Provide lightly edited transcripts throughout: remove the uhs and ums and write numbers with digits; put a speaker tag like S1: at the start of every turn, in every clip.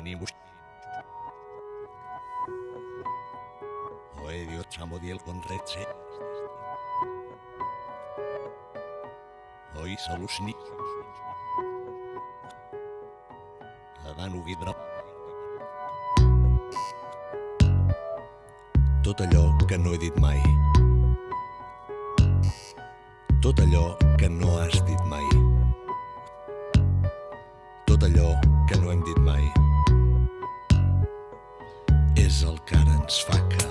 S1: Nimbus. Oe Dios chamo diel con reche. Oi solusni. Adanu Guidra. Tot allò que no he dit mai. Tot allò que no has dit mai. Tot allò que no hem dit mai. És el que ara ens fa que...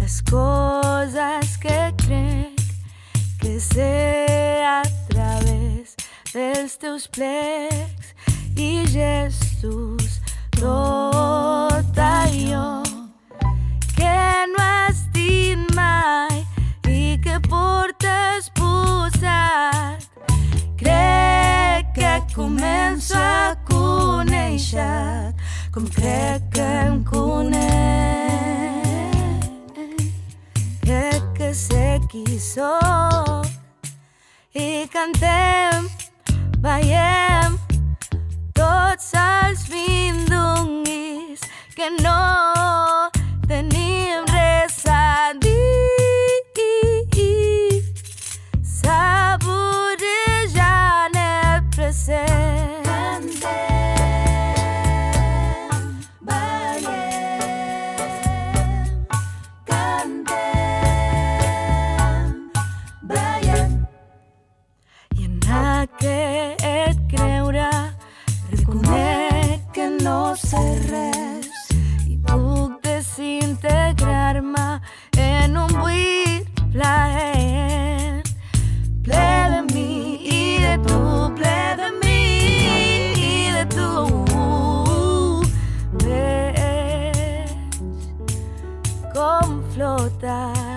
S2: Las cosas que crec que sé a través dels teus plecs i gestos, tot allò que no has dit mai i que portes posat. Crec que començo a conèixer com crec que em conec. Crec que sé qui sóc i cantem, veiem tots els mindunguis que no tenim res a dir. Saborejant el present. Que et creure, reconec que no sé res i puc desintegrar-me en un buit plaent, ple de mi i de tu, ple de mi i de tu. Veig com flotar